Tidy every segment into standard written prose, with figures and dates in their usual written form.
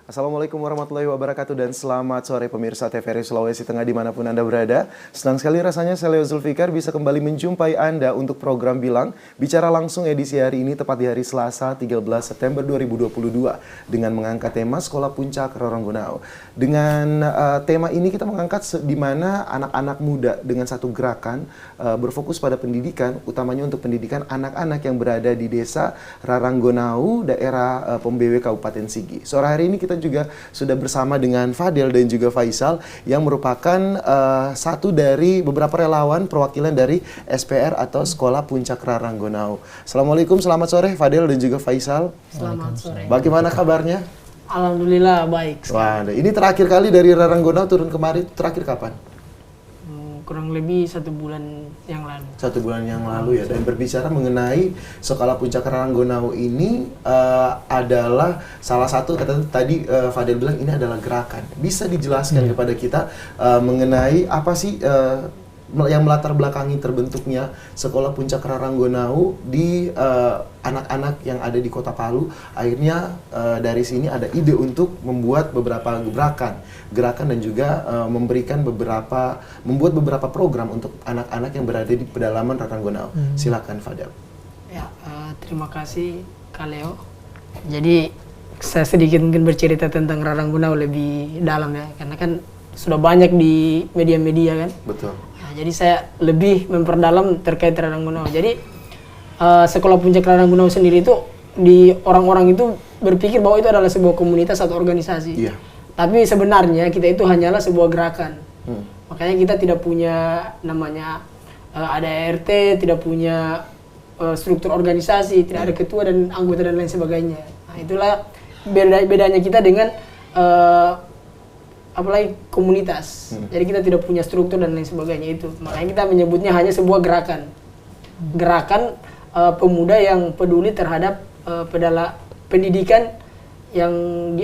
Assalamualaikum warahmatullahi wabarakatuh dan selamat sore pemirsa TVRI Sulawesi Tengah dimanapun Anda berada. Senang sekali rasanya saya Leo Zulfikar bisa kembali menjumpai Anda untuk program Bilang Bicara Langsung edisi hari ini tepat di hari Selasa 13 September 2022 dengan mengangkat tema Sekolah Puncak Raranggonau. Dengan tema ini kita mengangkat di mana anak-anak muda dengan satu gerakan berfokus pada pendidikan, utamanya untuk pendidikan anak-anak yang berada di desa Raranggonau, daerah Pombewe, Kabupaten Sigi. Sore hari ini kita juga sudah bersama dengan Fadel dan juga Faisal yang merupakan satu dari beberapa relawan perwakilan dari SPR atau Sekolah Puncak Raranggonau. Assalamualaikum, selamat sore Fadel dan juga Faisal. Selamat sore. Bagaimana kabarnya? Alhamdulillah baik. Wah, ini terakhir kali dari Raranggonau turun kemarin, terakhir kapan? Kurang lebih 1 bulan yang lalu. 1 bulan yang lalu ya. Dan berbicara mengenai Sekolah Puncak Raranggonau ini adalah salah satu, kata tadi Fadel bilang ini adalah gerakan. Bisa dijelaskan kepada kita mengenai apa sih yang melatar belakangi terbentuknya Sekolah Puncak Raranggonau di anak-anak yang ada di Kota Palu. Akhirnya dari sini ada ide untuk membuat beberapa gerakan dan juga membuat beberapa program untuk anak-anak yang berada di pedalaman Raranggonau. Silakan Fadel. Ya, terima kasih Kak Leo. Jadi saya sedikit mungkin bercerita tentang Raranggonau lebih dalam ya, karena kan sudah banyak di media-media kan. Betul. Nah, jadi saya lebih memperdalam terkait Raranggonau. Jadi Sekolah Puncak Raranggonau sendiri itu di orang-orang itu berpikir bahwa itu adalah sebuah komunitas atau organisasi. Iya. Tapi sebenarnya kita itu hanyalah sebuah gerakan. Makanya kita tidak punya namanya ada RT, tidak punya struktur organisasi, tidak ada ketua dan anggota dan lain sebagainya. Nah, itulah bedanya kita dengan apalagi komunitas. Jadi kita tidak punya struktur dan lain sebagainya itu. Makanya kita menyebutnya hanya sebuah gerakan. Gerakan pemuda yang peduli terhadap pendidikan yang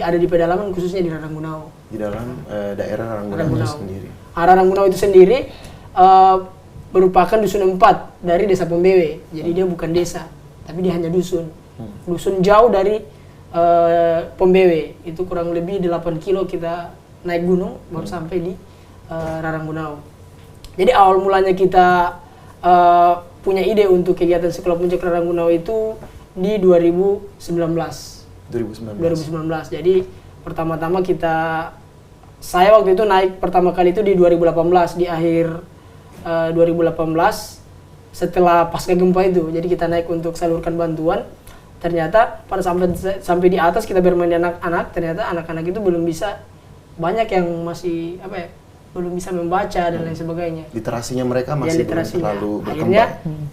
ada di pedalaman, khususnya di Raranggonau. Di dalam daerah Raranggonau sendiri. Raranggonau itu sendiri merupakan dusun 4 dari desa Pombewe. Jadi dia bukan desa, tapi dia hanya dusun. Dusun jauh dari Pombewe. Itu kurang lebih 8 kilo kita naik gunung baru sampai di Raranggonau. Jadi awal mulanya kita punya ide untuk kegiatan Sekolah Puncak Raranggonau itu di 2019. Jadi pertama-tama saya waktu itu naik pertama kali itu di 2018, di akhir 2018 setelah pasca gempa itu. Jadi kita naik untuk salurkan bantuan. Ternyata pada sampai di atas kita bermain di anak-anak, ternyata anak-anak itu belum bisa, banyak yang masih belum bisa membaca dan lain sebagainya. Literasinya mereka masih belum terlalu berkembang. Akhirnya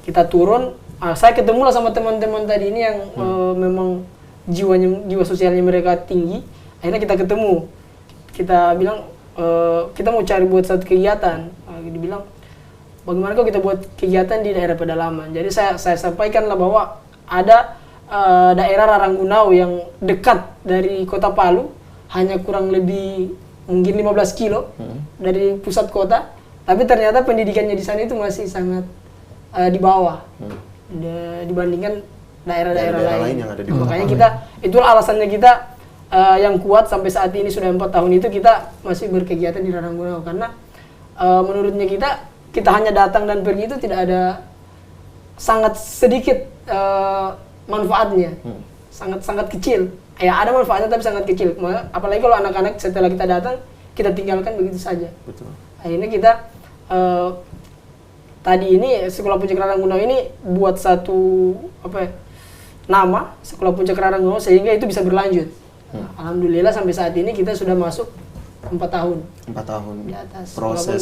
kita turun, saya ketemu lah sama teman-teman tadi ini yang memang jiwa sosialnya mereka tinggi. Akhirnya kita ketemu, kita bilang kita mau cari buat satu kegiatan. Dia bilang bagaimana kalau kita buat kegiatan di daerah pedalaman. Jadi saya sampaikan lah bahwa ada daerah Raranggonau yang dekat dari Kota Palu, hanya kurang lebih mungkin 15 kilo dari pusat kota, tapi ternyata pendidikannya di sana itu masih sangat di bawah dibandingkan daerah-daerah lain yang ada di kota. Makanya itulah alasannya kita yang kuat sampai saat ini sudah 4 tahun itu kita masih berkegiatan di Raranggonau, karena menurutnya kita hanya datang dan pergi itu tidak ada, sangat sedikit manfaatnya, sangat kecil. Ya ada manfaatnya tapi sangat kecil. Apalagi kalau anak-anak setelah kita datang, kita tinggalkan begitu saja. Betul. Akhirnya kita tadi ini Sekolah Puncak Raranggonau ini buat satu nama Sekolah Puncak Raranggonau sehingga itu bisa berlanjut. Alhamdulillah sampai saat ini kita sudah masuk 4 tahun. 4 tahun di atas. Proses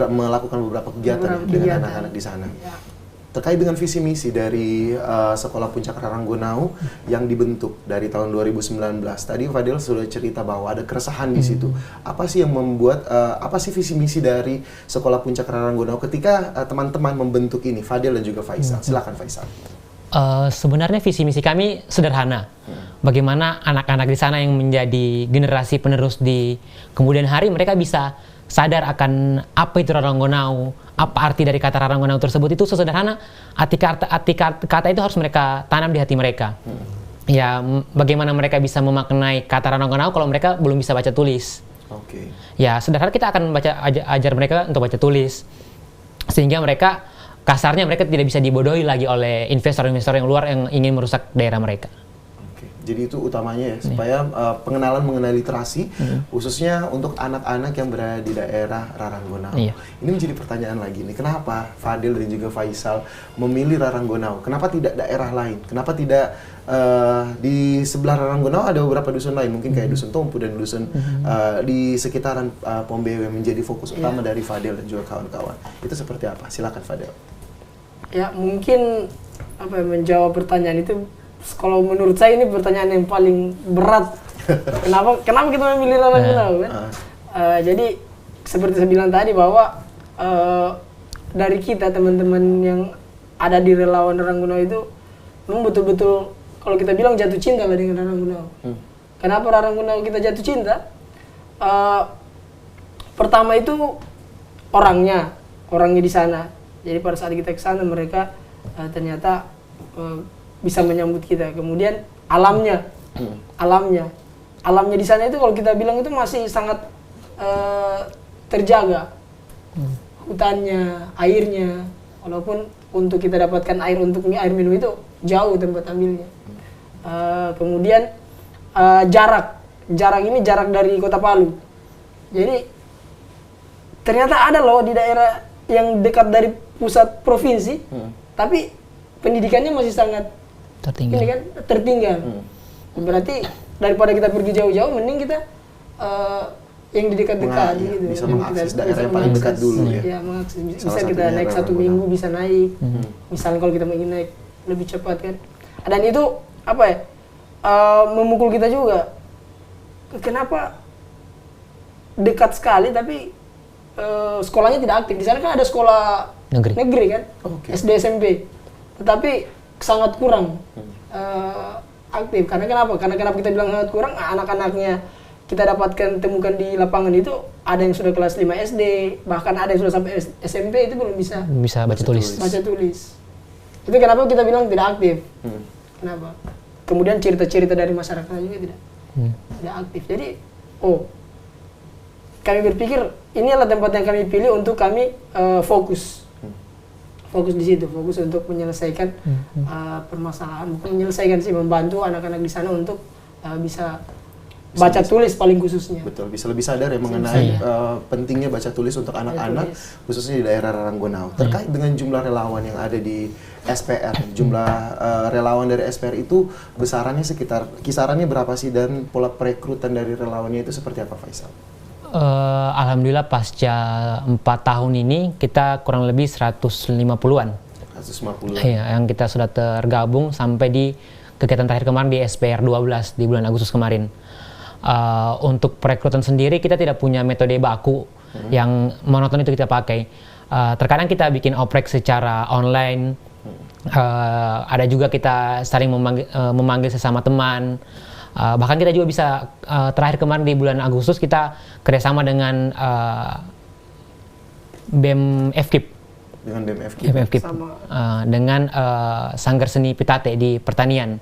melakukan beberapa kegiatan dengan anak-anak di sana. Ya. Terkait dengan visi misi dari Sekolah Puncak Raranggonau yang dibentuk dari tahun 2019. Tadi Fadil sudah cerita bahwa ada keresahan di situ. Apa sih yang membuat apa sih visi misi dari Sekolah Puncak Raranggonau ketika teman-teman membentuk ini, Fadil dan juga Faisal. Silakan Faisal. Sebenarnya visi misi kami sederhana. Bagaimana anak-anak di sana yang menjadi generasi penerus di kemudian hari, mereka bisa sadar akan apa itu Raranggonau, apa arti dari kata Raranggonau tersebut. Itu sesederhana arti kata itu harus mereka tanam di hati mereka. ya bagaimana mereka bisa memaknai kata Raranggonau kalau mereka belum bisa baca tulis. Oke. Ya sederhana kita akan ajar mereka untuk baca tulis, sehingga mereka kasarnya mereka tidak bisa dibodohi lagi oleh investor-investor yang luar yang ingin merusak daerah mereka. Jadi itu utamanya ya, supaya pengenalan mengenai literasi, khususnya untuk anak-anak yang berada di daerah Raranggonau. Iya. Ini menjadi pertanyaan lagi nih, kenapa Fadil dan juga Faisal memilih Raranggonau? Kenapa tidak daerah lain? Kenapa tidak di sebelah Raranggonau ada beberapa dusun lain, mungkin kayak dusun Tompu dan dusun di sekitaran Pom BW menjadi fokus utama dari Fadil dan juga kawan-kawan. Itu seperti apa? Silakan Fadil. Ya mungkin menjawab pertanyaan itu, kalau menurut saya ini pertanyaan yang paling berat. Kenapa kita memilih Raranggonau kan? Jadi seperti saya bilang tadi bahwa dari kita teman-teman yang ada di relawan Raranggonau itu memang betul-betul kalau kita bilang jatuh cinta lah dengan Raranggonau. Kenapa Raranggonau kita jatuh cinta? Pertama itu orangnya di sana. Jadi pada saat kita ke sana mereka ternyata bisa menyambut kita. Kemudian alamnya di sana itu kalau kita bilang itu masih sangat terjaga. Hutannya, airnya, walaupun untuk kita dapatkan air untuk air minum itu jauh tempat ambilnya. Kemudian jarak ini jarak dari Kota Palu. Jadi ternyata ada loh di daerah yang dekat dari pusat provinsi, tapi pendidikannya masih sangat tertinggal. Berarti daripada kita pergi jauh-jauh, mending kita yang di dekat-dekat gitu. Bisa mengakses daerah yang paling dekat dulu ya. Ya, mengakses. Bisa kita naik 1 minggu bisa naik. Misalnya kalau kita ingin naik lebih cepat kan. Dan itu memukul kita juga. Kenapa dekat sekali tapi sekolahnya tidak aktif? Di sana kan ada sekolah negeri kan, SD SMP. Tetapi sangat kurang aktif. Karena kenapa kita bilang sangat kurang? Anak-anaknya kita dapatkan temukan di lapangan itu ada yang sudah kelas 5 SD, bahkan ada yang sudah sampai SMP itu belum bisa baca tulis. Itu kenapa kita bilang tidak aktif? Kenapa? Kemudian cerita-cerita dari masyarakat juga tidak aktif. Jadi, kami berpikir ini adalah tempat yang kami pilih untuk kami fokus di situ, fokus untuk menyelesaikan permasalahan, bukan menyelesaikan sih, membantu anak-anak di sana untuk bisa baca tulis paling khususnya. Betul, bisa lebih sadar ya mengenai pentingnya baca tulis untuk anak-anak, khususnya di daerah Raranggonau. Terkait dengan jumlah relawan yang ada di SPR, jumlah relawan dari SPR itu besarannya kisarannya berapa sih, dan pola perekrutan dari relawannya itu seperti apa, Faisal? Alhamdulillah pasca 4 tahun ini kita kurang lebih 150-an. 150-an. Iya, yang kita sudah tergabung sampai di kegiatan terakhir kemarin di SPR 12 di bulan Agustus kemarin. Untuk perekrutan sendiri kita tidak punya metode baku yang monoton itu kita pakai. Terkadang kita bikin oprek secara online. Ada juga kita saling memanggil sesama teman. Bahkan kita juga bisa terakhir kemarin di bulan Agustus kita kerjasama dengan BEM FKIP. Dengan BEM FKIP. Dengan Sanggar Seni Pitate di pertanian.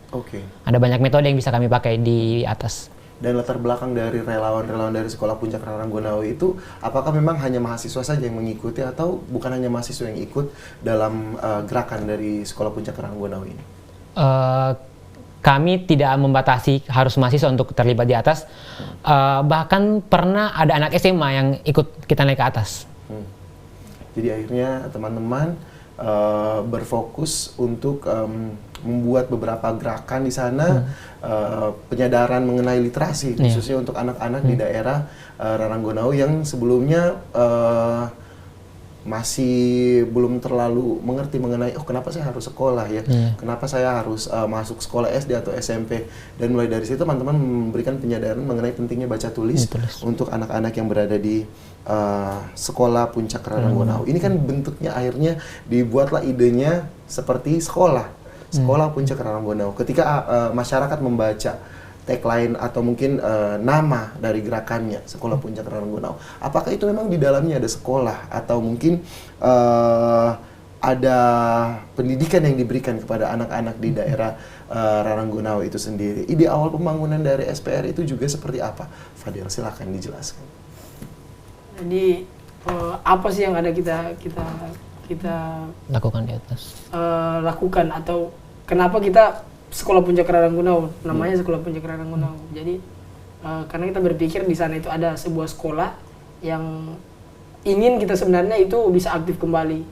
Ada banyak metode yang bisa kami pakai di atas. Dan latar belakang dari relawan-relawan dari Sekolah Puncak Raranggonau itu, apakah memang hanya mahasiswa saja yang mengikuti atau bukan hanya mahasiswa yang ikut dalam gerakan dari Sekolah Puncak Raranggonau ini? Kami tidak membatasi harus mahasiswa untuk terlibat di atas. Bahkan pernah ada anak SMA yang ikut kita naik ke atas. Jadi akhirnya teman-teman berfokus untuk membuat beberapa gerakan di sana, penyadaran mengenai literasi, khususnya untuk anak-anak di daerah Raranggonau yang sebelumnya masih belum terlalu mengerti mengenai kenapa saya harus sekolah ya, kenapa saya harus masuk sekolah SD atau SMP, dan mulai dari situ teman-teman memberikan penyadaran mengenai pentingnya baca tulis untuk anak-anak yang berada di Sekolah Puncak Raranggonau. Ini kan bentuknya akhirnya dibuatlah idenya seperti Sekolah Puncak Raranggonau. Ketika masyarakat membaca tagline atau mungkin nama dari gerakannya Sekolah Puncak Raranggonau, apakah itu memang di dalamnya ada sekolah atau mungkin ada pendidikan yang diberikan kepada anak-anak di daerah Raranggonau itu sendiri. Ide awal pembangunan dari SPR itu juga seperti apa? Fadil, silakan dijelaskan. Jadi apa sih yang ada kita Lakukan di atas. lakukan, atau kenapa kita Sekolah Puncak Raranggonau, namanya Sekolah Puncak Raranggonau. Jadi karena kita berpikir di sana itu ada sebuah sekolah yang ingin kita sebenarnya itu bisa aktif kembali,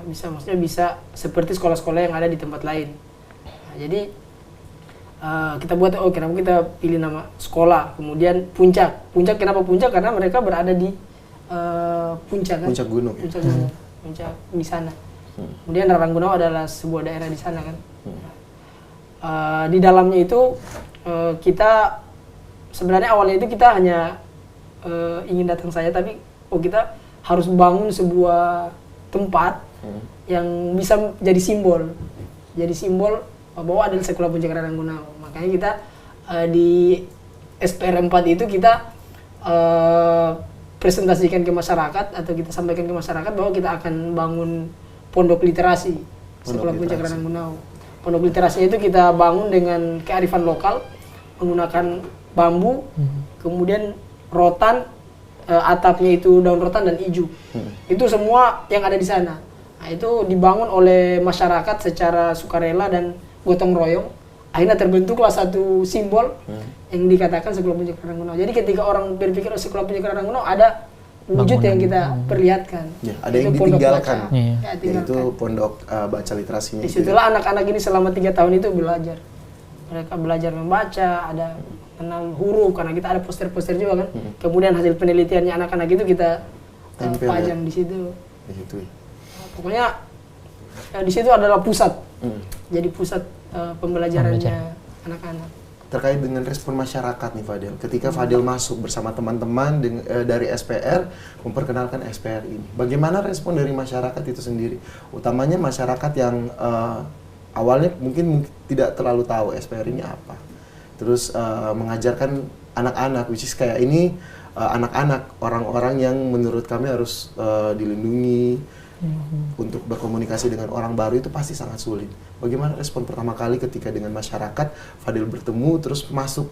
maksudnya bisa seperti sekolah-sekolah yang ada di tempat lain. Jadi kita buat, kenapa kita pilih nama sekolah, kemudian Puncak. Kenapa Puncak? Karena mereka berada di puncak kan? Puncak gunung. Puncak gunung, puncak di sana. Kemudian Raranggonau adalah sebuah daerah di sana kan. Di dalamnya itu kita sebenarnya awalnya itu kita hanya ingin datang saja, tapi kita harus bangun sebuah tempat yang bisa jadi simbol bahwa ada Sekolah Puncak Raranggonau. Makanya kita di SPR 4 itu kita presentasikan ke masyarakat, atau kita sampaikan ke masyarakat bahwa kita akan bangun pondok literasi Sekolah Puncak Raranggonau. Pondok literasinya itu kita bangun dengan kearifan lokal, menggunakan bambu, kemudian rotan, atapnya itu daun rotan dan ijuk. Itu semua yang ada di sana. Nah, itu dibangun oleh masyarakat secara sukarela dan gotong royong. Akhirnya terbentuklah satu simbol yang dikatakan Sekolah Puncak Raranggonau. Jadi ketika orang berpikir Sekolah Puncak Raranggonau, ada wujud yang kita perlihatkan. Ya, ada yang ditinggalkan, tinggalkan. yaitu pondok baca literasinya. Disitulah anak-anak ini selama 3 tahun itu belajar. Mereka belajar membaca, ada kenal huruf, karena kita ada poster-poster juga kan. Kemudian hasil penelitiannya anak-anak itu kita pajang di situ. Di situ. Pokoknya di situ adalah pusat. Jadi pusat pembelajarannya anak-anak. Terkait dengan respon masyarakat nih Fadil, ketika Fadil masuk bersama teman-teman dari SPR memperkenalkan SPR ini, bagaimana respon dari masyarakat itu sendiri? Utamanya masyarakat yang awalnya mungkin tidak terlalu tahu SPR ini apa, terus mengajarkan anak-anak, which is kayak ini anak-anak, orang-orang yang menurut kami harus dilindungi. Untuk berkomunikasi dengan orang baru itu pasti sangat sulit. Bagaimana respon pertama kali ketika dengan masyarakat Fadil bertemu terus masuk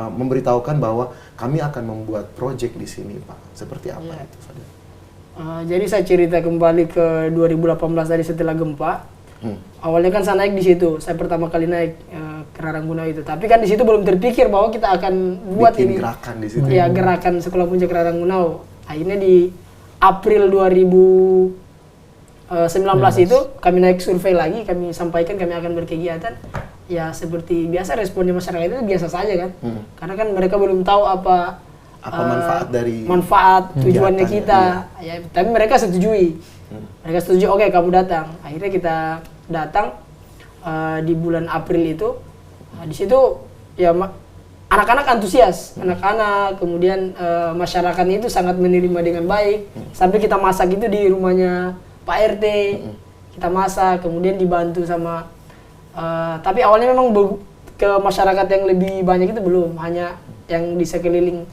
memberitahukan bahwa kami akan membuat proyek di sini, Pak? Seperti apa itu, Fadil? Jadi saya cerita kembali ke 2018 tadi setelah gempa. Awalnya kan saya naik di situ. Saya pertama kali naik ke Raranggonau itu. Tapi kan di situ belum terpikir bahwa kita akan buat bikin ini gerakan di situ. Ya, gerakan Sekolah Puncak Raranggonau. Akhirnya di April 2019 itu kami naik survei lagi, kami sampaikan kami akan berkegiatan. Ya seperti biasa responnya masyarakat itu biasa saja kan. Karena kan mereka belum tahu apa manfaat dari tujuannya kita. Ya, tapi mereka setujui. Mereka setuju, oke, kamu datang. Akhirnya kita datang di bulan April itu. Di situ ya anak-anak antusias, anak-anak, kemudian masyarakatnya itu sangat menerima dengan baik. Sampai kita masak itu di rumahnya Pak RT, kita masak, kemudian dibantu sama, tapi awalnya memang ke masyarakat yang lebih banyak itu belum, hanya yang di sekeliling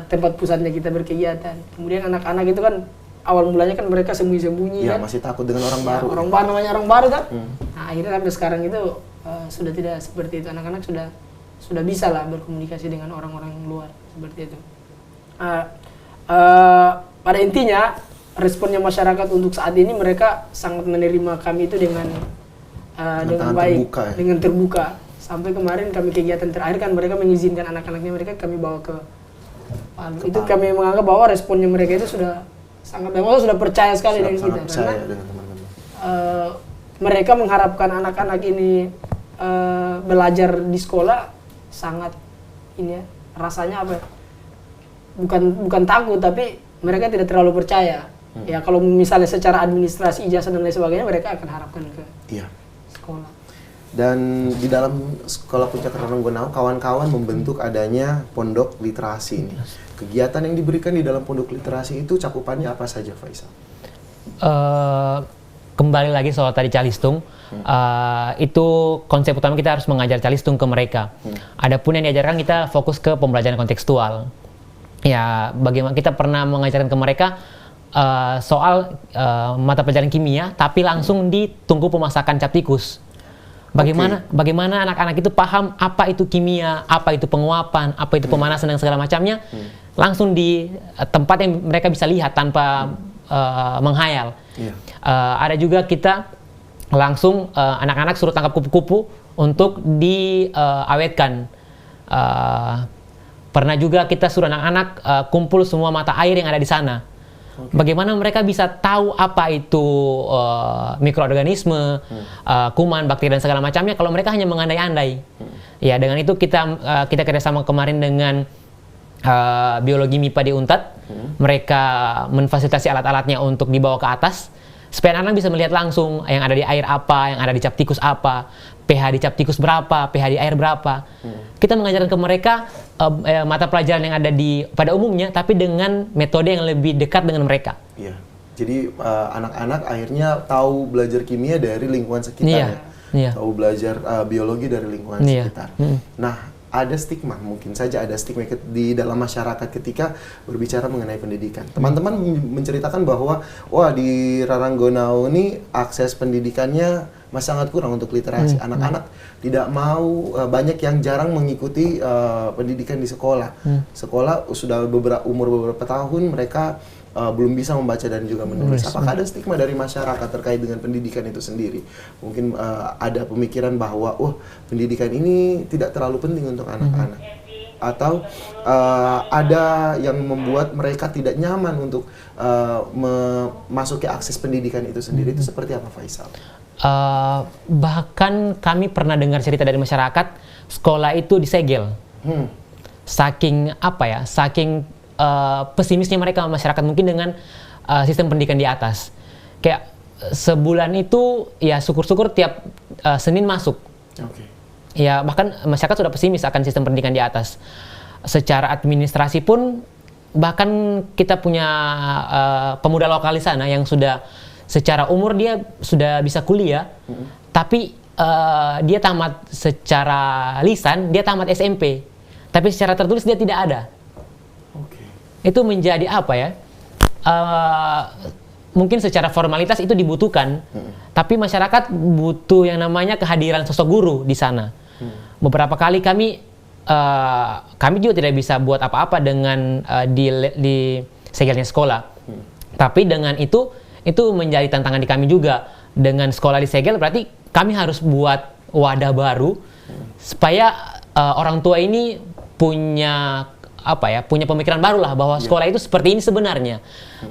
tempat pusatnya kita berkegiatan. Kemudian anak-anak itu kan awal mulanya kan mereka sembunyi-sembunyi ya, kan. masih takut dengan orang baru. Orang baru, namanya orang baru kan. Nah, akhirnya sampai sekarang itu sudah tidak seperti itu, anak-anak sudah bisa lah berkomunikasi dengan orang-orang luar seperti itu. Pada intinya responnya masyarakat untuk saat ini, mereka sangat menerima kami itu dengan baik, terbuka, ya? dengan terbuka. Sampai kemarin kami kegiatan terakhir kan mereka mengizinkan anak-anaknya mereka kami bawa ke Palu. Itu kami menganggap bahwa responnya mereka itu sudah sangat, memang sudah percaya sekali dengan kita, karena dengan teman-teman. Mereka mengharapkan anak-anak ini belajar di sekolah sangat ini ya, rasanya apa? Bukan takut, tapi mereka tidak terlalu percaya. Ya kalau misalnya secara administrasi, ijazah dan lain sebagainya, mereka akan harapkan ke sekolah. Dan di dalam Sekolah Puncak Raranggonau, kawan-kawan membentuk adanya pondok literasi ini. Kegiatan yang diberikan di dalam pondok literasi itu cakupannya apa saja, Faisal? Kembali lagi soal tadi Calistung, itu konsep utama kita harus mengajar Calistung ke mereka. Adapun yang diajarkan kita fokus ke pembelajaran kontekstual. Ya, bagaimana kita pernah mengajarkan ke mereka soal mata pelajaran kimia, tapi langsung di tungku pemasakan cap tikus. Bagaimana anak-anak itu paham apa itu kimia, apa itu penguapan, apa itu pemanasan dan segala macamnya, langsung di tempat yang mereka bisa lihat tanpa menghayal. Ada juga kita langsung anak-anak suruh tangkap kupu-kupu untuk diawetkan. Pernah juga kita suruh anak-anak kumpul semua mata air yang ada di sana. Bagaimana mereka bisa tahu apa itu mikroorganisme, kuman, bakteri dan segala macamnya kalau mereka hanya mengandai-andai. Ya, dengan itu kita kerjasama kemarin dengan biologi MIPA di Unpad. Mereka memfasilitasi alat-alatnya untuk dibawa ke atas supaya anak-anak bisa melihat langsung yang ada di air apa, yang ada di cap tikus apa, pH di cap tikus berapa, pH di air berapa. Kita mengajarkan ke mereka mata pelajaran yang ada pada umumnya, tapi dengan metode yang lebih dekat dengan mereka. Iya. Jadi anak-anak akhirnya tahu belajar kimia dari lingkungan sekitar. Tahu belajar biologi dari lingkungan sekitar. Nah, ada stigma, mungkin saja ada stigma di dalam masyarakat ketika berbicara mengenai pendidikan. Teman-teman menceritakan bahwa di Raranggonau ini akses pendidikannya masih sangat kurang untuk literasi. Anak-anak tidak mau, banyak yang jarang mengikuti pendidikan di sekolah. Sekolah sudah umur beberapa tahun mereka belum bisa membaca dan juga menulis. Apakah ada stigma dari masyarakat terkait dengan pendidikan itu sendiri? Mungkin ada pemikiran bahwa pendidikan ini tidak terlalu penting untuk anak-anak. Atau ada yang membuat mereka tidak nyaman untuk memasuki akses pendidikan itu sendiri. Itu seperti apa, Faisal? Bahkan kami pernah dengar cerita dari masyarakat, sekolah itu disegel. Saking pesimisnya mereka masyarakat mungkin dengan sistem pendidikan di atas. Kayak sebulan itu ya syukur-syukur tiap Senin masuk. Ya bahkan masyarakat sudah pesimis akan sistem pendidikan di atas. Secara administrasi pun bahkan kita punya pemuda lokal di sana yang sudah secara umur dia sudah bisa kuliah, tapi dia tamat secara lisan, dia tamat SMP, tapi secara tertulis dia tidak ada. Itu menjadi apa ya? Mungkin secara formalitas itu dibutuhkan, tapi masyarakat butuh yang namanya kehadiran sosok guru di sana. Beberapa kali kami juga tidak bisa buat apa-apa dengan di segelnya sekolah. Tapi dengan itu menjadi tantangan di kami juga. Dengan sekolah di segel berarti kami harus buat wadah baru supaya orang tua ini punya pemikiran baru lah bahwa sekolah itu seperti ini sebenarnya.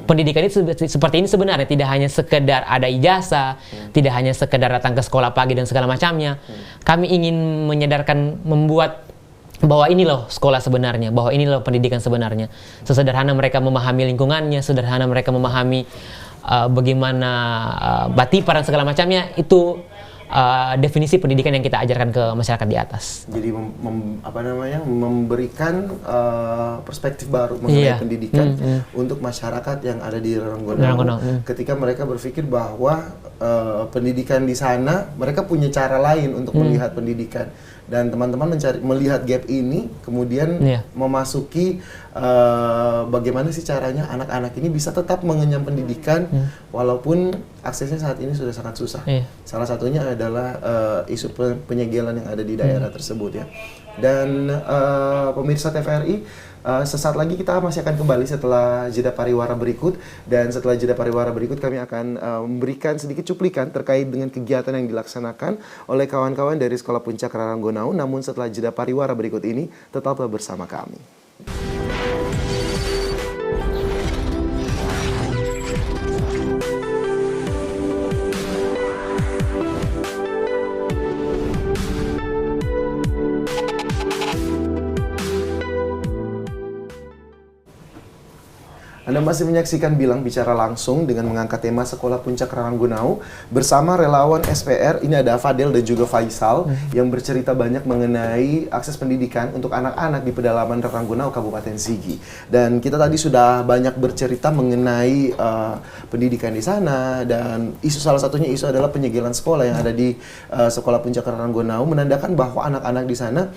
Pendidikan itu seperti ini sebenarnya, tidak hanya sekedar ada ijazah, tidak hanya sekedar datang ke sekolah pagi dan segala macamnya. Kami ingin menyadarkan, membuat bahwa ini loh sekolah sebenarnya, bahwa ini loh pendidikan sebenarnya. Sesederhana mereka memahami lingkungannya, sederhana mereka memahami bagaimana batipa dan segala macamnya, itu definisi pendidikan yang kita ajarkan ke masyarakat di atas. Jadi memberikan perspektif baru mengenai pendidikan untuk masyarakat yang ada di Raranggonau. Ketika mereka berpikir bahwa pendidikan di sana mereka punya cara lain untuk melihat pendidikan. Dan teman-teman melihat gap ini, kemudian memasuki bagaimana sih caranya anak-anak ini bisa tetap mengenyam pendidikan walaupun aksesnya saat ini sudah sangat susah. Salah satunya adalah isu penyegelan yang ada di daerah tersebut ya. Dan pemirsa TVRI, sesaat lagi kita masih akan kembali setelah jeda pariwara berikut. Dan setelah jeda pariwara berikut kami akan memberikan sedikit cuplikan terkait dengan kegiatan yang dilaksanakan oleh kawan-kawan dari Sekolah Puncak Raranggonau. Namun setelah jeda pariwara berikut ini, tetaplah bersama kami. Anda masih menyaksikan Bilang Bicara Langsung dengan mengangkat tema Sekolah Puncak Raranggonau bersama relawan SPR. Ini ada Fadel dan juga Faisal yang bercerita banyak mengenai akses pendidikan untuk anak-anak di pedalaman Raranggonau, Kabupaten Sigi. Dan kita tadi sudah banyak bercerita mengenai pendidikan di sana, dan salah satunya isu adalah penyegelan sekolah yang ada di Sekolah Puncak Raranggonau, menandakan bahwa anak-anak di sana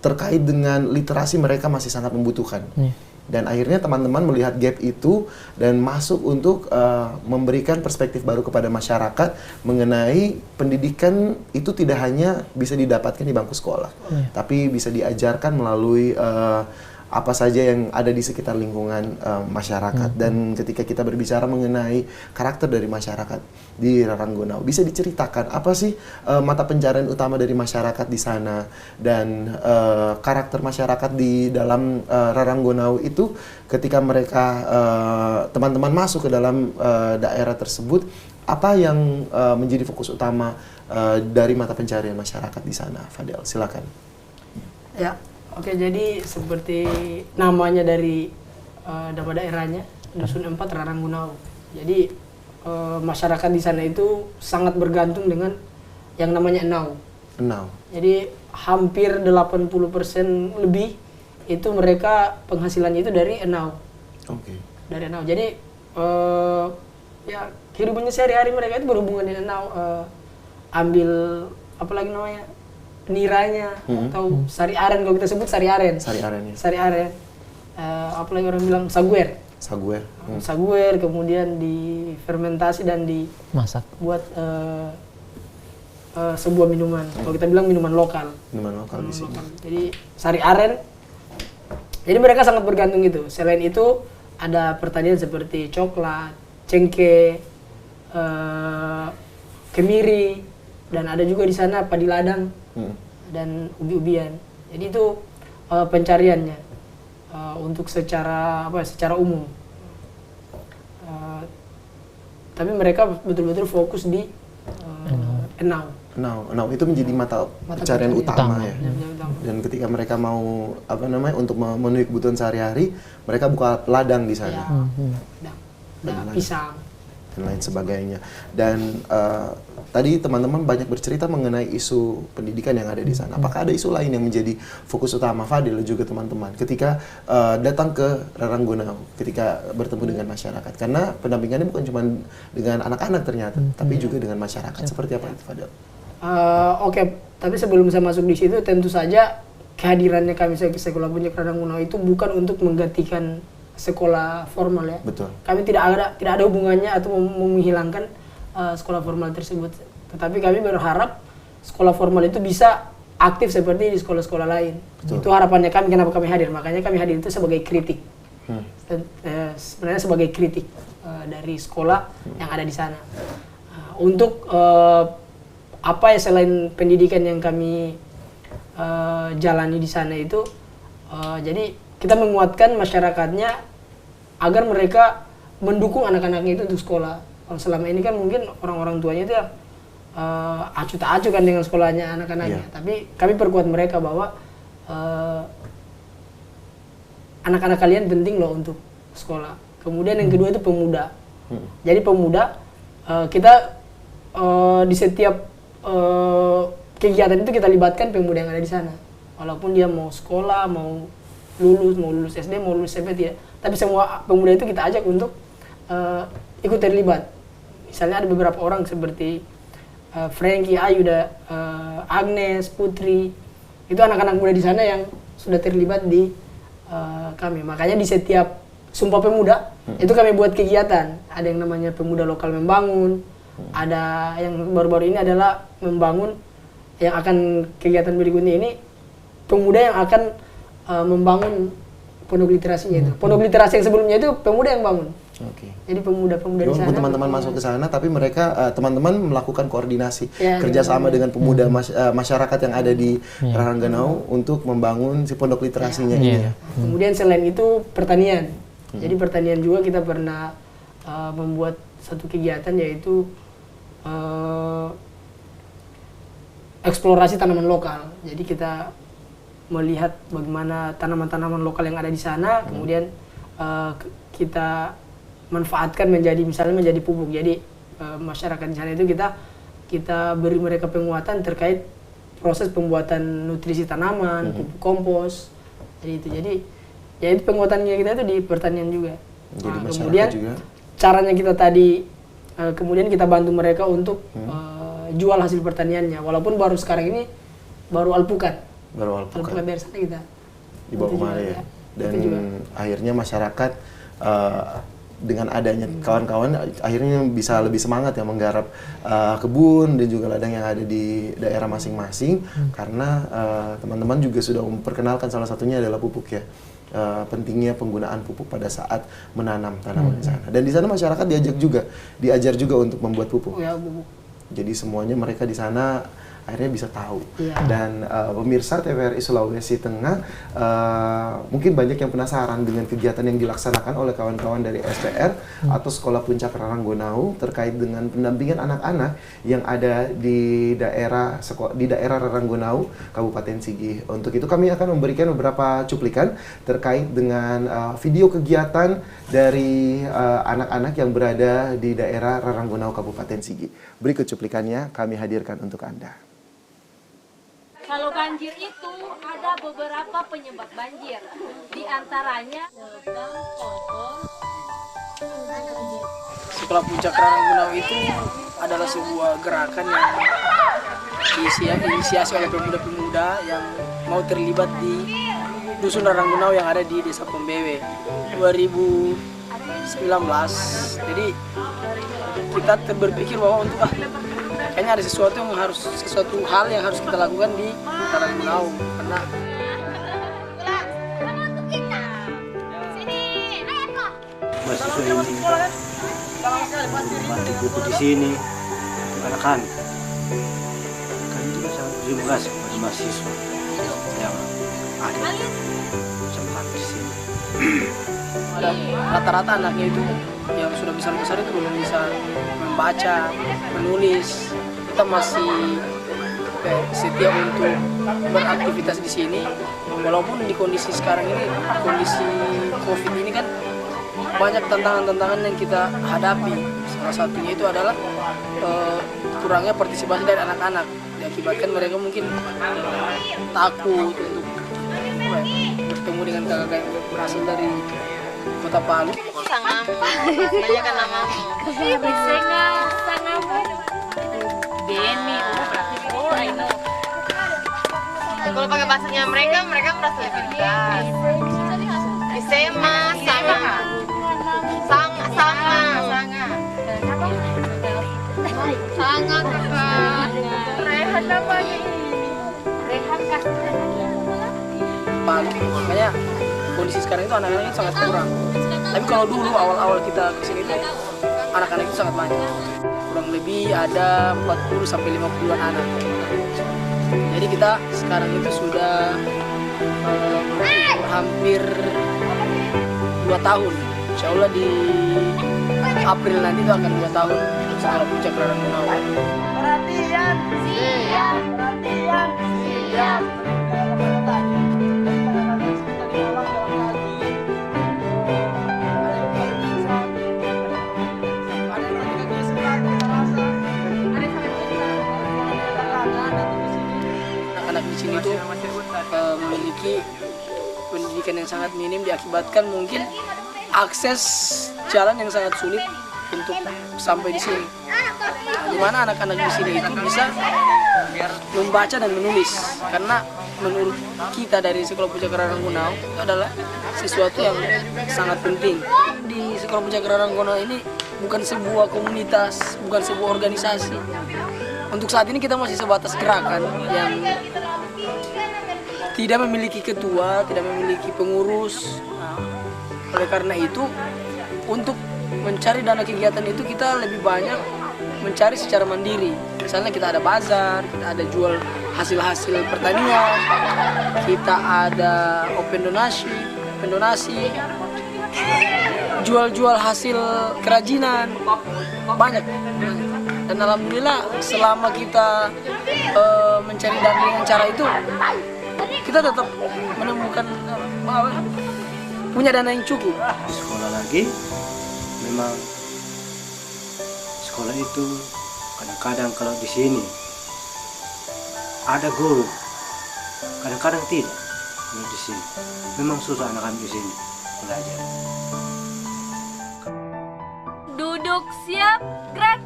terkait dengan literasi mereka masih sangat membutuhkan. Dan akhirnya teman-teman melihat gap itu dan masuk untuk memberikan perspektif baru kepada masyarakat mengenai pendidikan itu tidak hanya bisa didapatkan di bangku sekolah, tapi bisa diajarkan melalui apa saja yang ada di sekitar lingkungan masyarakat. Dan ketika kita berbicara mengenai karakter dari masyarakat di Raranggonau, bisa diceritakan apa sih mata pencarian utama dari masyarakat di sana, dan karakter masyarakat di dalam Raranggonau itu ketika mereka teman-teman masuk ke dalam daerah tersebut, apa yang menjadi fokus utama dari mata pencarian masyarakat di sana? Fadel, silakan. Ya. Oke, jadi seperti namanya dari nama daerahnya, Dusun 4 Raranggonau. Jadi masyarakat di sana itu sangat bergantung dengan yang namanya enau. Enau. Jadi hampir 80% lebih itu mereka penghasilannya itu dari enau. Oke. Dari enau. Jadi ya kehidupannya sehari-hari mereka itu berhubungan dengan enau. Ambil apa lagi namanya? Niranya atau sari aren, kalau kita sebut sari aren. Sari aren ya. Sari aren. Apalagi orang bilang saguer. Saguer. Saguer kemudian difermentasi dan Masak. buat sebuah minuman. Kalau kita bilang minuman lokal. Minuman lokal di sini. Jadi sari aren. Jadi mereka sangat bergantung itu. Selain itu ada pertanian seperti coklat, cengkeh, kemiri, dan ada juga di sana padi ladang dan ubi-ubian. Jadi itu pencariannya untuk secara umum. Tapi mereka betul-betul fokus di enau. Enau itu menjadi mata pencarian utama ya. Dan ketika mereka mau untuk memenuhi kebutuhan sehari-hari, mereka buka ladang di sana. Ladang pisang dan lain sebagainya. Dan tadi teman-teman banyak bercerita mengenai isu pendidikan yang ada di sana. Apakah ada isu lain yang menjadi fokus utama Fadil juga teman-teman ketika datang ke Raranggonau, ketika bertemu dengan masyarakat? Karena pendampingannya bukan cuma dengan anak-anak ternyata, tapi juga dengan masyarakat. Seperti apa itu Fadil? Oke, tapi sebelum saya masuk di situ, tentu saja kehadirannya kami sekolah puncak Raranggonau itu bukan untuk menggantikan sekolah formal ya. Betul. Kami tidak ada hubungannya atau menghilangkan sekolah formal tersebut. Tetapi kami berharap sekolah formal itu bisa aktif seperti di sekolah-sekolah lain. Betul. Itu harapannya kami, kenapa kami hadir. Makanya kami hadir itu sebagai kritik. Sebenarnya sebagai kritik dari sekolah yang ada di sana. Untuk apa ya selain pendidikan yang kami jalani di sana itu, jadi kita menguatkan masyarakatnya agar mereka mendukung anak-anaknya itu untuk sekolah. Kalau selama ini kan mungkin orang-orang tuanya itu ya acuh tak acuh kan dengan sekolahnya anak-anaknya. Tapi kami perkuat mereka bahwa anak-anak kalian penting loh untuk sekolah. Kemudian yang kedua itu pemuda. Jadi pemuda kita di setiap kegiatan itu kita libatkan pemuda yang ada di sana. Walaupun dia mau sekolah, mau lulus SD, mau lulus SMP tidak. Tapi semua pemuda itu kita ajak untuk ikut terlibat. Misalnya ada beberapa orang seperti Frankie, Ayuda, Agnes, Putri. Itu anak-anak muda di sana yang sudah terlibat di kami. Makanya di setiap Sumpah Pemuda itu kami buat kegiatan. Ada yang namanya Pemuda Lokal Membangun. Ada yang baru-baru ini adalah membangun, yang akan kegiatan berikutnya ini pemuda yang akan membangun pondok literasinya itu. Pondok literasi yang sebelumnya itu pemuda yang bangun. Oke. Jadi pemuda-pemuda di sana. Teman-teman masuk ke sana, tapi mereka teman-teman melakukan koordinasi kerjasama dengan pemuda masyarakat yang ada di Raranggonau untuk membangun si pondok literasinya ini. Ya. Kemudian selain itu pertanian. Jadi pertanian juga kita pernah membuat satu kegiatan yaitu eksplorasi tanaman lokal. Jadi kita melihat bagaimana tanaman-tanaman lokal yang ada di sana, kemudian kita manfaatkan misalnya menjadi pupuk. Jadi masyarakat di sana itu kita beri mereka penguatan terkait proses pembuatan nutrisi tanaman, pupuk kompos. Jadi ya itu penguatannya kita itu di pertanian juga. Jadi Kemudian juga caranya kita tadi kemudian kita bantu mereka untuk jual hasil pertaniannya. Walaupun baru sekarang ini baru alpukat. Baru alpukat Alpukat dari sana kita dibawa kemana ya? Dan Itu juga. akhirnya masyarakat dengan adanya kawan-kawan akhirnya bisa lebih semangat ya menggarap kebun dan juga ladang yang ada di daerah masing-masing karena teman-teman juga sudah memperkenalkan salah satunya adalah pupuk ya. Pentingnya penggunaan pupuk pada saat menanam tanaman di sana. Dan di sana masyarakat diajar juga untuk membuat pupuk. Ya, Bu. Jadi semuanya mereka di sana akhirnya bisa tahu. Iya. Dan pemirsa TVRI Sulawesi Tengah mungkin banyak yang penasaran dengan kegiatan yang dilaksanakan oleh kawan-kawan dari SPR atau Sekolah Puncak Raranggonau terkait dengan pendampingan anak-anak yang ada di daerah Raranggonau, Kabupaten Sigi. Untuk itu kami akan memberikan beberapa cuplikan terkait dengan video kegiatan dari anak-anak yang berada di daerah Raranggonau, Kabupaten Sigi. Berikut cuplikannya kami hadirkan untuk Anda. Kalau banjir itu ada beberapa penyebab banjir, di antaranya Sekolah Puncak Raranggonau itu adalah sebuah gerakan yang diinisiasi oleh pemuda-pemuda yang mau terlibat di Dusun Raranggonau yang ada di Desa Pembewe 2019. Jadi kita berpikir bahwa untuk kayaknya ada sesuatu hal yang harus kita lakukan di Raranggonau karena mahasiswa ini bantu buku di sini anak-anak kami juga sangat berterima kasih kepada mahasiswa yang ada sempat di sini. rata-rata anaknya itu yang sudah besar-besar itu belum bisa membaca, menulis. Kita masih setia untuk beraktivitas di sini walaupun di kondisi sekarang ini, kondisi COVID ini kan banyak tantangan-tantangan yang kita hadapi. Salah satunya itu adalah kurangnya partisipasi dari anak-anak, diakibatkan mereka mungkin takut untuk bertemu dengan kakak-kakak yang berasal dari Kota Palu. sangat banyak kan namamu. Demi, oh I know. Kalau pakai bahasanya mereka merasa lebih dekat. SMA, sama. Sangat dekat. Rehan namanya. Rehan kasih. Palu, makanya kondisi sekarang itu anak-anak itu sangat kurang. Tapi kalau dulu awal-awal kita kesini itu anak-anak itu sangat banyak. Kurang lebih ada 40-50 anak. Jadi kita sekarang itu sudah hampir 2 tahun. Insya Allah di April nanti itu akan 2 tahun Sekolah Puncak Raranggonau. Perhatian, siap. Perhatian, siap. Anak-anak di sini tuh memiliki pendidikan yang sangat minim diakibatkan mungkin akses jalan yang sangat sulit untuk sampai di sini. Di mana anak-anak di sini itu bisa membaca dan menulis karena menurut kita dari Sekolah Puncak Raranggonau itu adalah sesuatu yang sangat penting. Di Sekolah Puncak Raranggonau ini bukan sebuah komunitas, bukan sebuah organisasi. Untuk saat ini kita masih sebatas gerakan yang tidak memiliki ketua, tidak memiliki pengurus. Nah, oleh karena itu, untuk mencari dana kegiatan itu kita lebih banyak mencari secara mandiri. Misalnya kita ada bazar, kita ada jual hasil-hasil pertanian, kita ada open donasi, jual-jual hasil kerajinan, banyak. Dan alhamdulillah selama kita mencari dana dengan cara itu, kita tetap menemukan punya dana yang cukup. Sekolah lagi memang sekolah itu kadang-kadang kalau di sini ada guru, kadang-kadang tidak. Kalau di sini memang susah anak-anak di sini belajar. Duduk siap, gerak.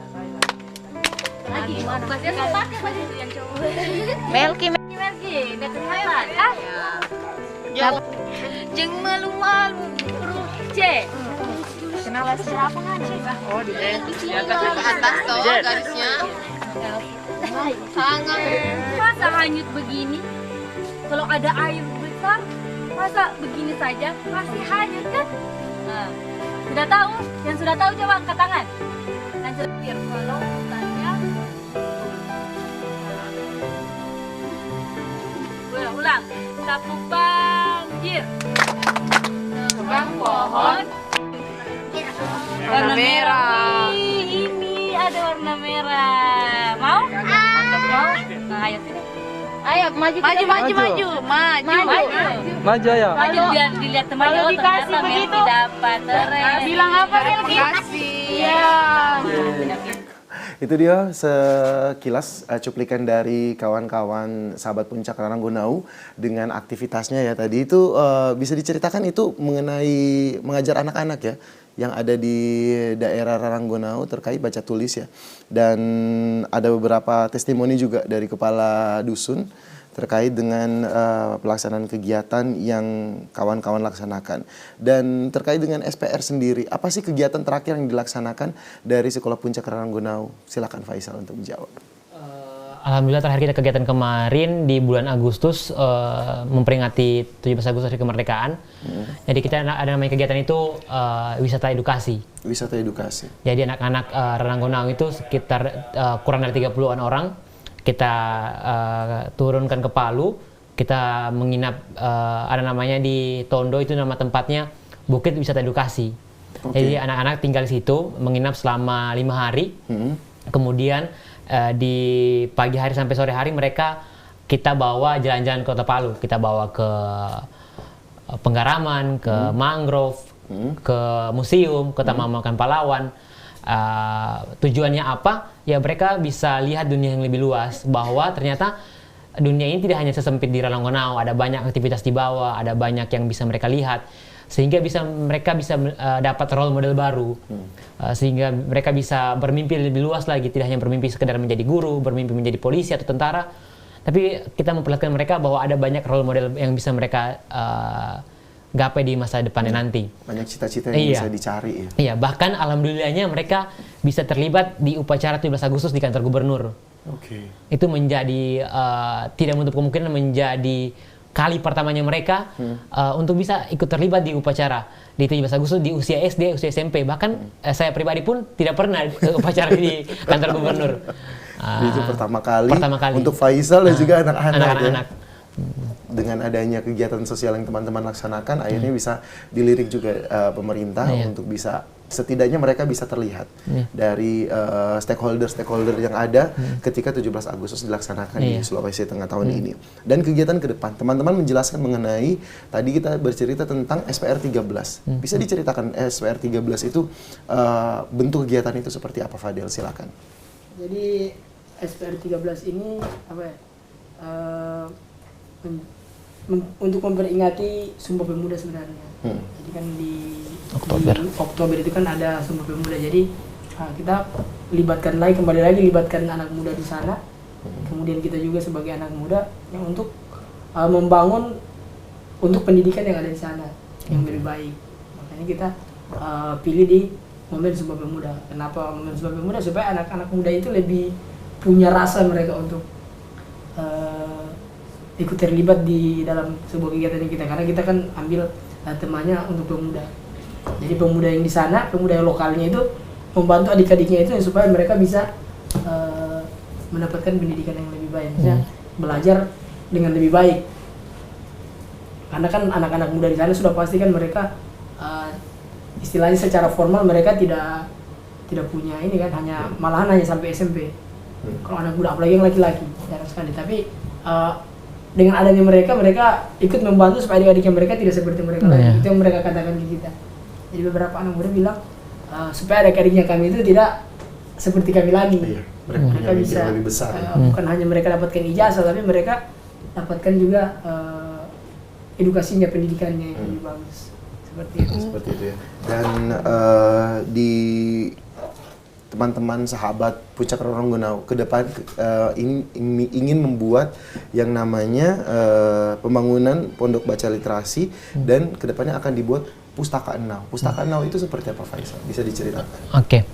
Lagi, bahasanya mau pakai baju itu yang cowok. Melki, udah kelihatan. Jeng malu-malu huruf C. Kenapa siapa ngaji? Oh, di atas tuh garisnya. Sangat. Masa hanyut begini? Kalau ada air besar, masa begini saja pasti hanyut kan? Nah, sudah tahu? Yang sudah tahu coba angkat tangan. Dan setir kalau tanya. Ulang. Sapu banjir. Tebang pohon. Warna merah. Ini ada warna merah. Mau? Mau? Nah, ayo sini. Ayo maju. Maju ya. Maju biar dilihat temannya. Oh, ternyata Melki dapat. Bilang apa Melki? Iya. Itu dia sekilas cuplikan dari kawan-kawan sahabat Puncak Raranggonau dengan aktivitasnya ya tadi itu bisa diceritakan itu mengenai mengajar anak-anak ya yang ada di daerah Raranggonau terkait baca tulis ya. Dan ada beberapa testimoni juga dari kepala dusun terkait dengan pelaksanaan kegiatan yang kawan-kawan laksanakan. Dan terkait dengan SPR sendiri, apa sih kegiatan terakhir yang dilaksanakan dari Sekolah Puncak Raranggonau? Silakan Faisal untuk menjawab. Alhamdulillah terakhir kita kegiatan kemarin di bulan Agustus memperingati 17 Agustus hari kemerdekaan. Jadi kita ada namanya kegiatan itu wisata edukasi. Wisata edukasi. Jadi anak-anak Raranggonau itu sekitar kurang dari 30-an orang. Kita turunkan ke Palu, kita menginap ada namanya di Tondo, itu nama tempatnya Bukit Wisata Edukasi. Jadi anak-anak tinggal di situ menginap selama 5 hari. Kemudian di pagi hari sampai sore hari mereka kita bawa jalan-jalan ke Kota Palu, kita bawa ke Penggaraman, ke mangrove, ke museum, ke Taman Makan Pahlawan. Tujuannya apa? Ya mereka bisa lihat dunia yang lebih luas, bahwa ternyata dunia ini tidak hanya sesempit di Raranggonau, ada banyak aktivitas di bawah, ada banyak yang bisa mereka lihat, sehingga mereka bisa dapat role model baru, sehingga mereka bisa bermimpi lebih luas lagi, tidak hanya bermimpi sekedar menjadi guru, bermimpi menjadi polisi atau tentara, tapi kita memperlihatkan mereka bahwa ada banyak role model yang bisa mereka gapai di masa depannya nanti. Banyak cita-cita yang bisa dicari ya. Iya, bahkan alhamdulillahnya mereka bisa terlibat di upacara 17 Agustus di kantor gubernur. Itu menjadi tidak menutup kemungkinan menjadi kali pertamanya mereka untuk bisa ikut terlibat di upacara di 17 Agustus di usia SD, usia SMP. Bahkan saya pribadi pun tidak pernah upacara di kantor gubernur. Itu pertama kali untuk Faisal dan juga anak-anak. Dengan adanya kegiatan sosial yang teman-teman laksanakan, akhirnya bisa dilirik juga pemerintah untuk bisa setidaknya mereka bisa terlihat dari stakeholder yang ada ketika 17 Agustus dilaksanakan di Sulawesi Tengah tahun ini. Dan kegiatan ke depan, teman-teman menjelaskan mengenai tadi kita bercerita tentang SPR 13. Bisa diceritakan SPR 13 itu bentuk kegiatan itu seperti apa, Fadil? Silakan. Jadi SPR 13 ini apa ya? Untuk memperingati Sumpah Pemuda sebenarnya. Jadi kan di Oktober itu kan ada Sumpah Pemuda. Jadi kita kembali lagi libatkan anak muda di sana. Kemudian kita juga sebagai anak muda yang untuk membangun untuk pendidikan yang ada di sana yang lebih baik. Makanya kita pilih di momen Sumpah Pemuda. Kenapa momen Sumpah Pemuda? Supaya anak-anak muda itu lebih punya rasa mereka untuk ikut terlibat di dalam sebuah kegiatan kita, karena kita kan ambil temanya untuk pemuda. Jadi pemuda yang di sana, pemuda yang lokalnya itu membantu adik-adiknya itu supaya mereka bisa mendapatkan pendidikan yang lebih baik, misalnya belajar dengan lebih baik. Karena kan anak-anak muda di sana sudah pasti kan mereka istilahnya secara formal mereka tidak punya ini kan, malahan hanya sampai SMP. Kalau anak muda apalagi yang laki-laki jarang sekali. Tapi dengan adanya mereka ikut membantu supaya adik-adiknya mereka tidak seperti mereka lagi. Itu yang mereka katakan ke kita. Jadi beberapa anak muda bilang supaya adik-adiknya kami itu tidak seperti kami lagi. Mereka bisa lebih besar. Bukan hanya mereka dapatkan ijazah, tapi mereka dapatkan juga edukasinya, pendidikannya yang lebih bagus. Seperti itu. Seperti itu ya. Dan di teman-teman sahabat Puncak Raranggonau ke depan ingin membuat yang namanya pembangunan pondok baca literasi dan ke depannya akan dibuat Pustaka Ennau. Pustaka Ennau itu seperti apa, Faisal? Bisa diceritakan? Oke,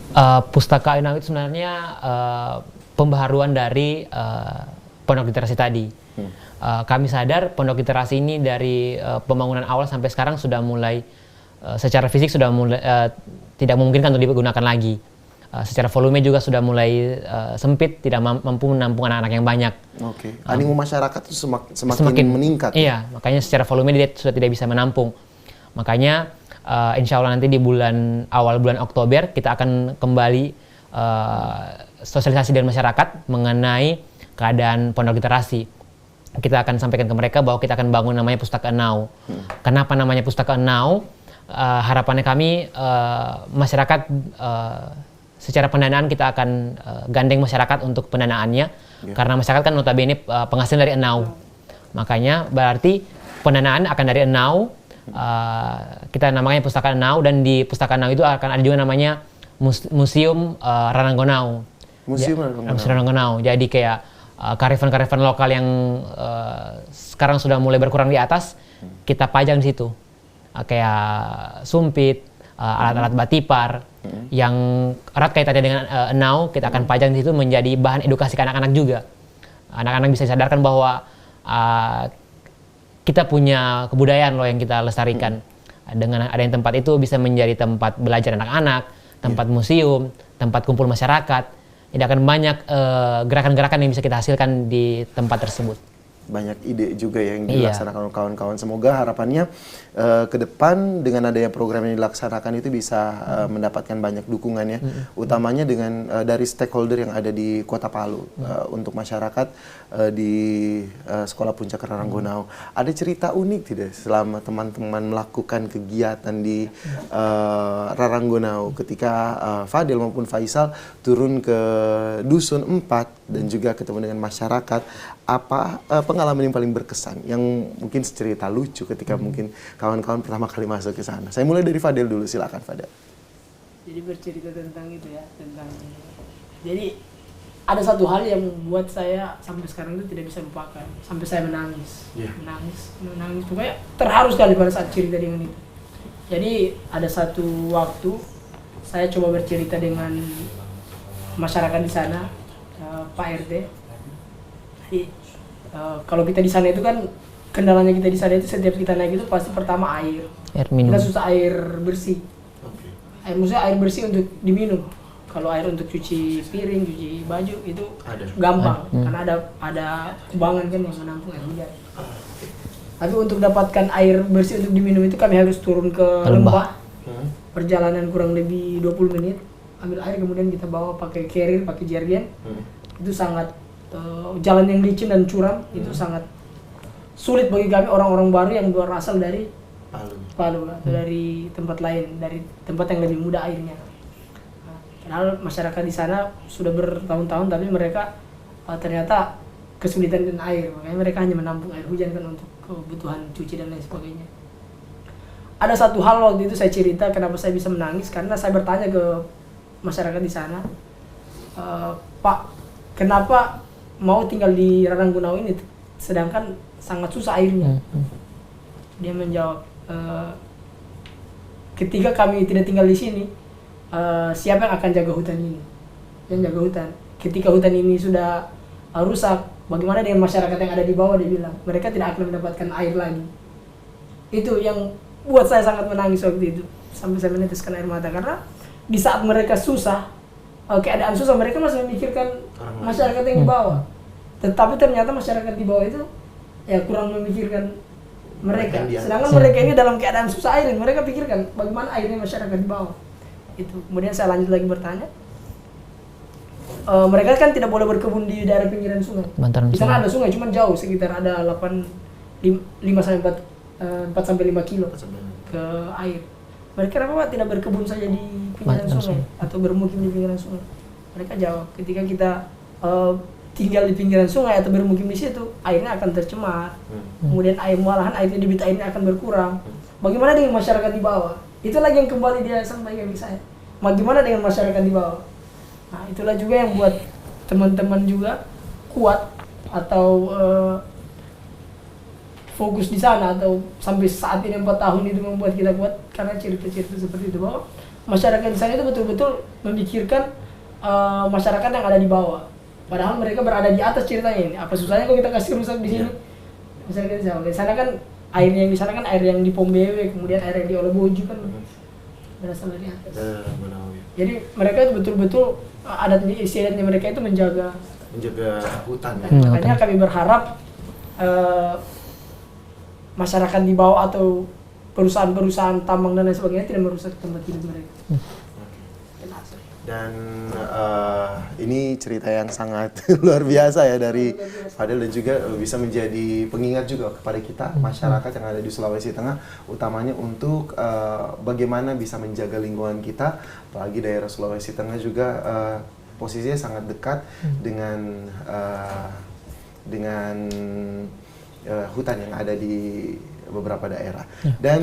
Pustaka Ennau itu sebenarnya pembaharuan dari pondok literasi tadi. Kami sadar pondok literasi ini dari pembangunan awal sampai sekarang sudah mulai secara fisik sudah mulai tidak memungkinkan untuk digunakan lagi. Secara volume juga sudah mulai sempit, tidak mampu menampung anak-anak yang banyak. Oke, animo masyarakat itu semakin meningkat. Iya, makanya secara volume dia sudah tidak bisa menampung. Makanya insya Allah nanti di awal bulan Oktober kita akan kembali sosialisasi dengan masyarakat mengenai keadaan pondok literasi. Kita akan sampaikan ke mereka bahwa kita akan bangun namanya Pustaka Ennau. Kenapa namanya Pustaka Ennau? Harapannya kami masyarakat secara pendanaan kita akan gandeng masyarakat untuk pendanaannya karena masyarakat kan notabene penghasil dari Ennau. Makanya berarti pendanaan akan dari Ennau. Kita namanya Pustaka Ennau dan di Pustaka Ennau itu akan ada juga namanya Museum Raranggonau. Museum Raranggonau. Jadi kayak karifan-karifan lokal yang sekarang sudah mulai berkurang di atas kita pajang di situ. Kayak sumpit, alat-alat batipar yang erat kaitannya dengan Ennau kita akan pajang di situ menjadi bahan edukasi ke anak-anak juga. Anak-anak bisa disadarkan bahwa kita punya kebudayaan loh yang kita lestarikan. Dengan adanya tempat itu bisa menjadi tempat belajar anak-anak, tempat museum, tempat kumpul masyarakat. Jadi akan banyak gerakan-gerakan yang bisa kita hasilkan di tempat tersebut. Banyak ide juga yang dilaksanakan oleh kawan-kawan. Semoga harapannya ke depan dengan adanya program yang dilaksanakan itu bisa mendapatkan banyak dukungannya, utamanya dengan dari stakeholder yang ada di Kota Palu untuk masyarakat di Sekolah Puncak Raranggonau. Ada cerita unik tidak selama teman-teman melakukan kegiatan di Raranggonau ketika Fadil maupun Faisal turun ke Dusun 4 dan juga ketemu dengan masyarakat? Apa pengalaman yang paling berkesan yang mungkin cerita lucu ketika mungkin kawan-kawan pertama kali masuk ke sana? Saya mulai dari Fadil dulu, silakan Fadil. Jadi bercerita tentang itu ya, jadi ada satu hal yang membuat saya sampai sekarang itu tidak bisa lupakan, sampai saya menangis, menangis, pokoknya terharu sekali pada saat cerita dengan itu. Jadi ada satu waktu saya coba bercerita dengan masyarakat di sana, Pak RT. Jadi kalau kita di sana itu kan kendalanya kita di sana itu setiap kita naik itu pasti pertama air minum. Kita susah air bersih. Maksudnya air bersih untuk diminum. Kalau air untuk cuci piring, cuci baju itu gampang karena ada kubangan kan yang menampung air hujan. Tapi untuk dapatkan air bersih untuk diminum itu kami harus turun ke lembah. Perjalanan kurang lebih 20 menit. Ambil air kemudian kita bawa pakai carrier, pakai jergen. Itu sangat jalan yang licin dan curam, itu sangat sulit bagi kami orang-orang baru yang berasal dari Palu atau dari tempat lain, dari tempat yang lebih mudah airnya. Padahal masyarakat di sana sudah bertahun-tahun tapi mereka ternyata kesulitan dengan air, makanya mereka hanya menampung air hujan kan untuk kebutuhan cuci dan lain sebagainya. Ada satu hal waktu itu saya cerita kenapa saya bisa menangis karena saya bertanya ke masyarakat di sana, Pak, kenapa mau tinggal di Raranggonau ini sedangkan sangat susah airnya? Dia menjawab, ketika kami tidak tinggal di sini, siapa yang akan jaga hutan ini? Yang jaga hutan. Ketika hutan ini sudah rusak, bagaimana dengan masyarakat yang ada di bawah? Dia bilang mereka tidak akan mendapatkan air lagi. Itu yang buat saya sangat menangis waktu itu, sampai saya meneteskan air mata karena di saat mereka susah, keadaan susah, mereka masih memikirkan masyarakat yang di bawah. Tetapi ternyata masyarakat di bawah itu ya kurang memikirkan mereka. Sedangkan mereka ini dalam keadaan susah air, mereka pikirkan bagaimana airnya masyarakat di bawah. Itu. Kemudian saya lanjut lagi bertanya. Mereka kan tidak boleh berkebun di daerah pinggiran sungai. Di sana ada sungai, cuma jauh, sekitar ada 5 sampai 5 kilo ke air. Mereka kenapa tidak berkebun saja di pinggiran sungai atau bermukim di pinggiran sungai? Mereka jawab, ketika kita tinggal di pinggiran sungai atau bermukim di situ, airnya akan tercemar. Kemudian malahan airnya, debit airnya akan berkurang. Bagaimana dengan masyarakat di bawah? Itu lagi yang kembali dia sampaikan ke saya. Bagaimana dengan masyarakat di bawah? Nah, itulah juga yang buat teman-teman juga kuat atau fokus di sana, atau sampai saat ini 4 tahun itu membuat kita kuat karena cerita-cerita seperti itu, bahwa masyarakat di sana itu betul-betul memikirkan masyarakat yang ada di bawah. Padahal mereka berada di atas ceritanya ini. Apa susahnya kalau kita kasih rusak di sini? Misalnya di sana kan air yang di sana kan air yang di Pombewe, kemudian air yang di Oloboju kan berasal dari atas. Jadi mereka itu betul-betul adat istiadatnya mereka itu menjaga hutan. Makanya kami berharap masyarakat di bawah atau perusahaan-perusahaan tambang dan lain sebagainya tidak merusak tempat hidup mereka. Dan ini cerita yang sangat luar biasa ya dari Fadel, dan juga bisa menjadi pengingat juga kepada kita masyarakat yang ada di Sulawesi Tengah, utamanya untuk bagaimana bisa menjaga lingkungan kita, apalagi daerah Sulawesi Tengah juga posisinya sangat dekat dengan hutan yang ada di beberapa daerah. Dan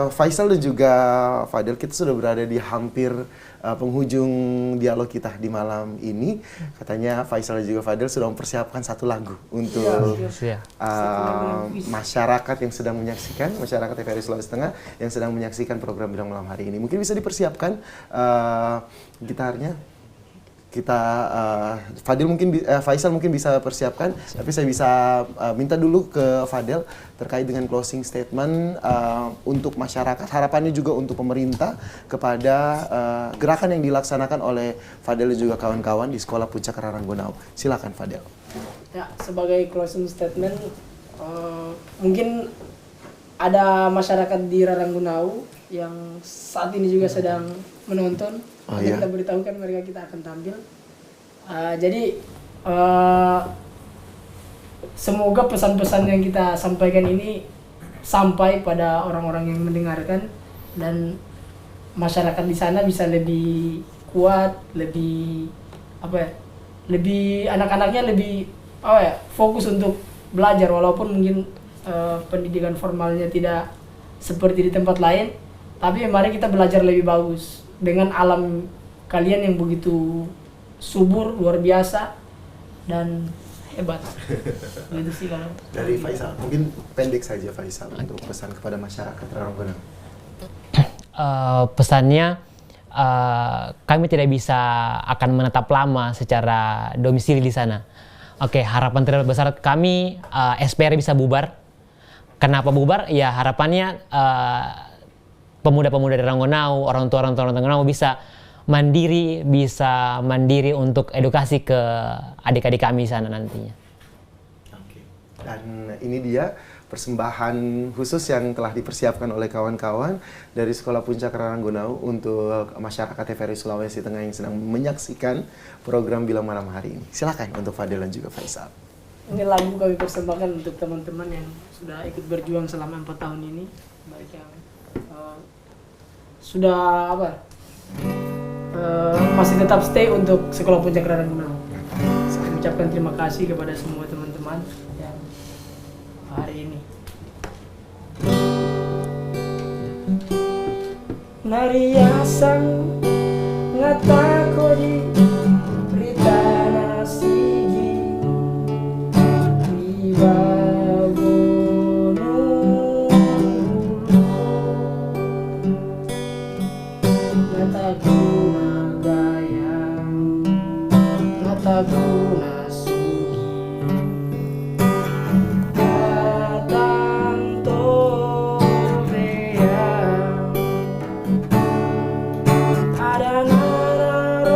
Faisal dan juga Fadel, kita sudah berada di hampir penghujung dialog kita di malam ini. Katanya Faisal dan juga Fadel sudah mempersiapkan satu lagu untuk masyarakat yang sedang menyaksikan, masyarakat TVRI Sulawesi Tengah yang sedang menyaksikan program Bilang Malam hari ini. Mungkin bisa dipersiapkan gitarnya. Kita Faisal mungkin bisa persiapkan, tapi saya bisa minta dulu ke Fadel terkait dengan closing statement untuk masyarakat, harapannya juga untuk pemerintah kepada gerakan yang dilaksanakan oleh Fadel dan juga kawan-kawan di Sekolah Puncak Raranggonau. Silakan Fadel. Ya, sebagai closing statement, mungkin ada masyarakat di Raranggonau yang saat ini juga sedang menonton. Kita beritahukan mereka kita akan tampil. Jadi semoga pesan-pesan yang kita sampaikan ini sampai pada orang-orang yang mendengarkan, dan masyarakat di sana bisa lebih kuat, lebih lebih anak-anaknya lebih fokus untuk belajar, walaupun mungkin pendidikan formalnya tidak seperti di tempat lain, tapi mari kita belajar lebih bagus dengan alam kalian yang begitu subur, luar biasa dan hebat. Gitu sih kalau dari Faisal, mungkin pendek saja Faisal untuk pesan kepada masyarakat Raranggonau. Pesannya, kami tidak bisa akan menetap lama secara domisili di sana. Harapan terbesar kami SPR bisa bubar. Kenapa bubar? Ya harapannya pemuda-pemuda di Raranggonau, orang tua Raranggonau bisa mandiri untuk edukasi ke adik-adik kami di sana nantinya. Dan ini dia persembahan khusus yang telah dipersiapkan oleh kawan-kawan dari Sekolah Puncak Raranggonau untuk masyarakat TVRI Sulawesi Tengah yang sedang menyaksikan program Bilang Malam hari ini. Silakan untuk Fadel dan juga Faisal. Ini lagu kami persembahkan untuk teman-teman yang sudah ikut berjuang selama 4 tahun ini, baik yang sudah masih tetap stay untuk Sekolah Puncak Raranggonau. Saya ucapkan terima kasih kepada semua teman-teman yang hari ini. Nariasang ngata di berita nasigi guna sugi datang toreang ada nara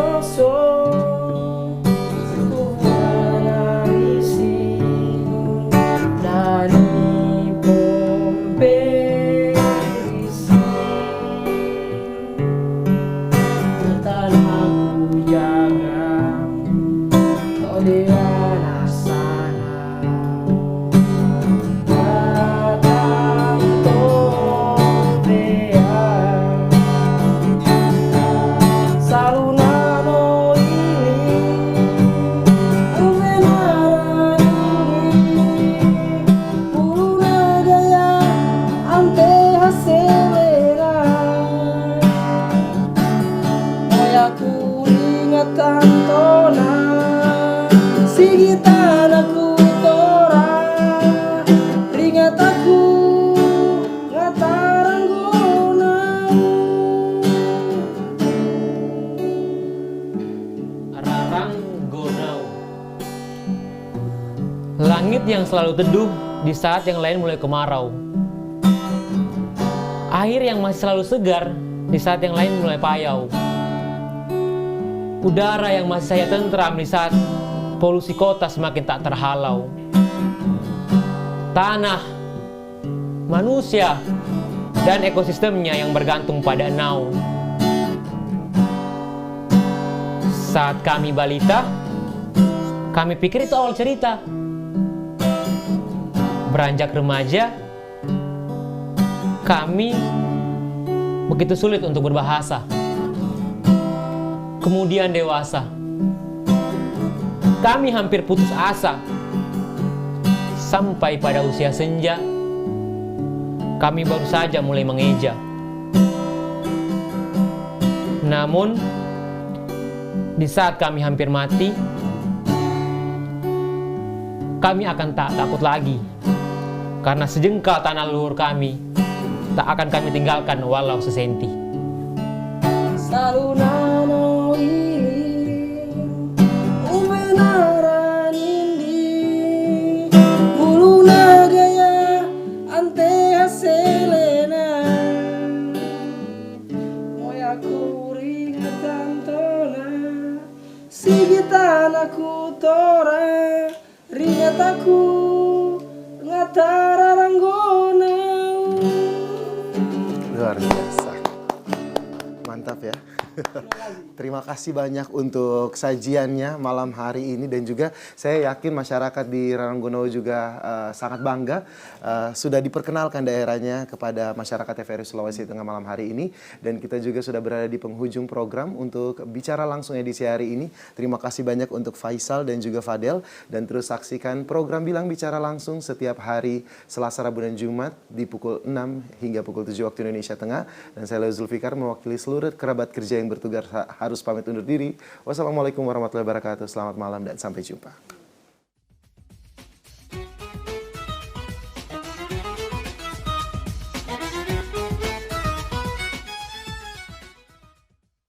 selalu teduh di saat yang lain mulai kemarau. Air yang masih selalu segar di saat yang lain mulai payau. Udara yang masih saya tentram di saat polusi kota semakin tak terhalau. Tanah, manusia, dan ekosistemnya yang bergantung pada Enau. Saat kami balita, kami pikir itu awal cerita. Beranjak remaja, kami begitu sulit untuk berbahasa. Kemudian dewasa, kami hampir putus asa. Sampai pada usia senja, kami baru saja mulai mengeja. Namun, di saat kami hampir mati, kami akan tak takut lagi. Karena sejengkal tanah leluhur kami tak akan kami tinggalkan walau sesenti. Selalu nano ili umenaran indi bulu nagaya ante haselena moya kuri tantona sigitan aku tora ringat aku ngatara ranggona. Luar biasa. Mantap ya. Terima kasih banyak untuk sajiannya malam hari ini, dan juga saya yakin masyarakat di Ranggono juga sangat bangga sudah diperkenalkan daerahnya kepada masyarakat TVRI Sulawesi Tengah malam hari ini, dan kita juga sudah berada di penghujung program untuk bicara langsung edisi hari ini. Terima kasih banyak untuk Faisal dan juga Fadel, dan terus saksikan program Bilang Bicara Langsung setiap hari Selasa, Rabu, dan Jumat di pukul 6 hingga pukul 7 waktu Indonesia Tengah. Dan saya Leo Zulfikar mewakili seluruh kerabat kerja yang bertugas harus pamit undur diri. Wassalamualaikum warahmatullahi wabarakatuh. Selamat malam dan sampai jumpa.